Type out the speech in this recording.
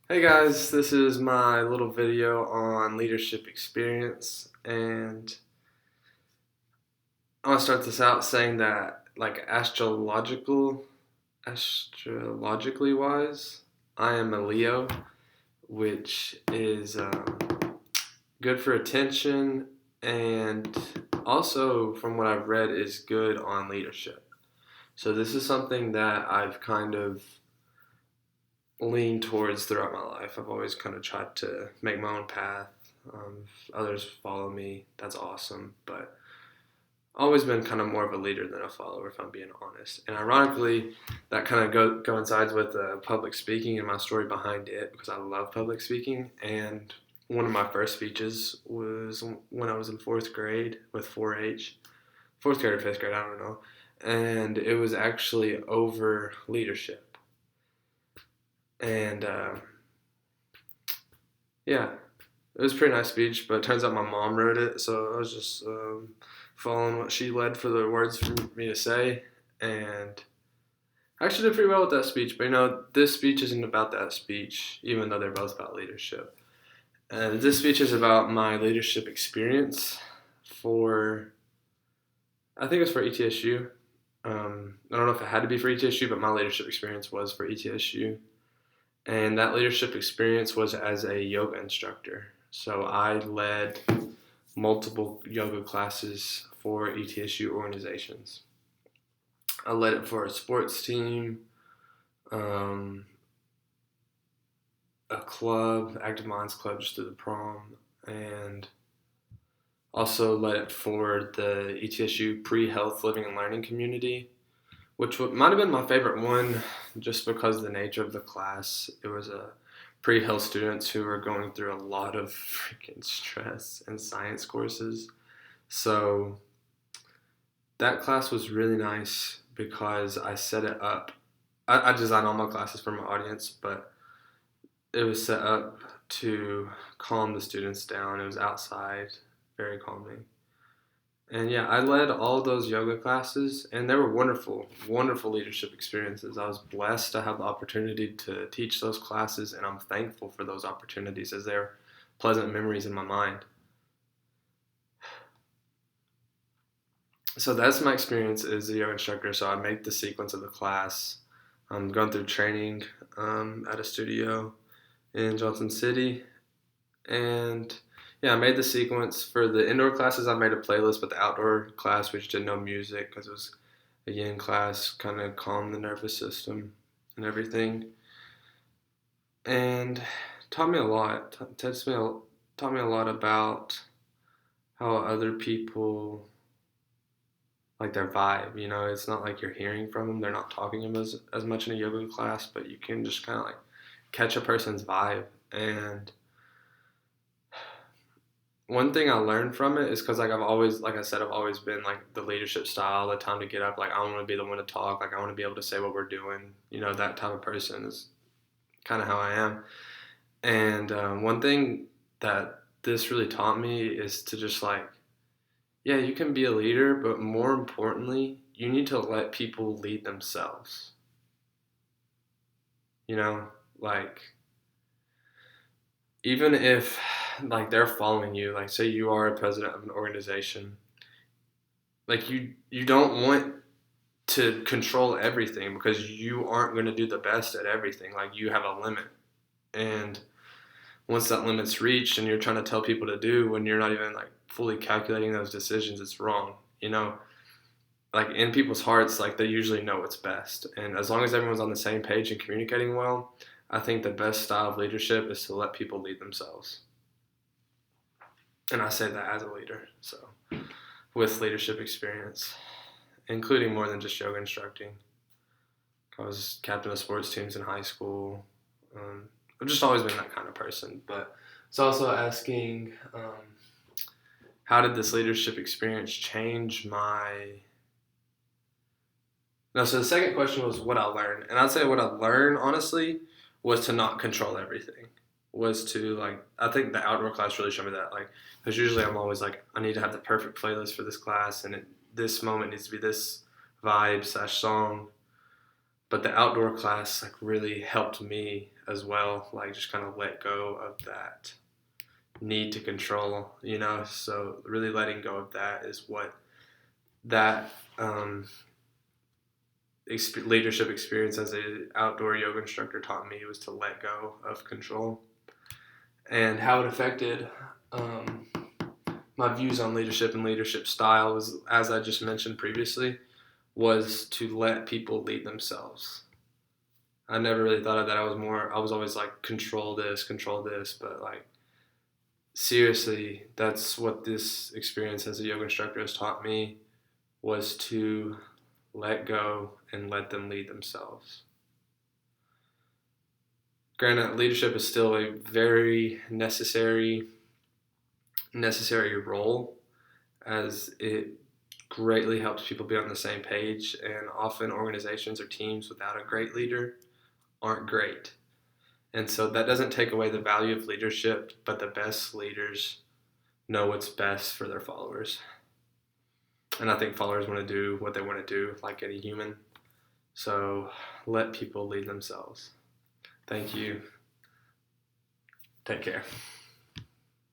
Hey guys, this is my little video on leadership experience, and I want to start this out saying that, like, astrologically wise, I am a Leo, which is good for attention, and also, from what I've read, is good on leadership. So this is something that I've kind of leaned towards throughout my life. I've always kind of tried to make my own path. If others follow me, that's awesome. But always been kind of more of a leader than a follower, if I'm being honest. And ironically, that kind of coincides with public speaking and my story behind it because I love public speaking. And one of my first speeches was when I was in fourth grade with 4-H, fourth grade or fifth grade, I don't know. And it was actually over leadership. And yeah, it was a pretty nice speech, but it turns out my mom wrote it, so I was just following what she led for the words for me to say, and I actually did pretty well with that speech. But this speech isn't about that speech, even though they're both about leadership. This speech is about my leadership experience for, I think it was for ETSU. I don't know if it had to be for ETSU, but my leadership experience was for ETSU. And that leadership experience was as a yoga instructor. So I led multiple yoga classes for ETSU organizations. I led it for a sports team, um, a club, Active Minds Club, just through the prom, and also led it for the ETSU pre-health living and learning community, which might have been my favorite one just because of the nature of the class. It was a pre-health students who were going through a lot of freaking stress and science courses. So that class was really nice because I set it up. I design all my classes for my audience, but it was set up to calm the students down. It was outside, very calming. And yeah, I led all those yoga classes, and they were wonderful, wonderful leadership experiences. I was blessed to have the opportunity to teach those classes, and I'm thankful for those opportunities as they're pleasant memories in my mind. So that's my experience as a yoga instructor. So I make the sequence of the class. I'm going through training at a studio in Johnson City, and yeah, I made the sequence for the indoor classes. I made a playlist, but the outdoor class, which did no music because it was a yin class, kind of calmed the nervous system and everything, and taught me a lot. Taught me a lot about how other people like their vibe. It's not like you're hearing from them; they're not talking to them as much in a yoga class, but you can just kind of like catch a person's vibe. And one thing I learned from it is because like I've always, like I said, I've always been like the leadership style, the time to get up. Like I want to be the one to talk. Like I want to be able to say what we're doing. That type of person is kind of how I am. And one thing that this really taught me is to just like, yeah, you can be a leader, but more importantly, you need to let people lead themselves. You know, like even if like they're following you, like say you are a president of an organization, like you don't want to control everything because you aren't going to do the best at everything. Like you have a limit, and once that limit's reached and you're trying to tell people to do when you're not even like fully calculating those decisions, it's wrong. Like in people's hearts, like they usually know what's best, and as long as everyone's on the same page and communicating well, I think the best style of leadership is to let people lead themselves. And I say that as a leader, so with leadership experience, including more than just yoga instructing. I was captain of sports teams in high school. I've just always been that kind of person. But it's also asking, how did this leadership experience change my. No, so the second question was what I learned. And I'd say what I learned, honestly, was to not control everything. Was to, like, I think the outdoor class really showed me that. Like, because usually I'm always like, I need to have the perfect playlist for this class, and this moment needs to be this vibe/song. But the outdoor class like really helped me as well. Like just kind of let go of that need to control, So really letting go of that is what that leadership experience as an outdoor yoga instructor taught me, was to let go of control. And how it affected my views on leadership and leadership style was, as I just mentioned previously, was to let people lead themselves. I never really thought of that. I was always like, control this, but like, seriously, that's what this experience as a yoga instructor has taught me, was to let go and let them lead themselves. Granted, leadership is still a very necessary role, as it greatly helps people be on the same page, and often organizations or teams without a great leader aren't great. And so that doesn't take away the value of leadership, but the best leaders know what's best for their followers. And I think followers want to do what they want to do, like any human. So let people lead themselves. Thank you. Take care.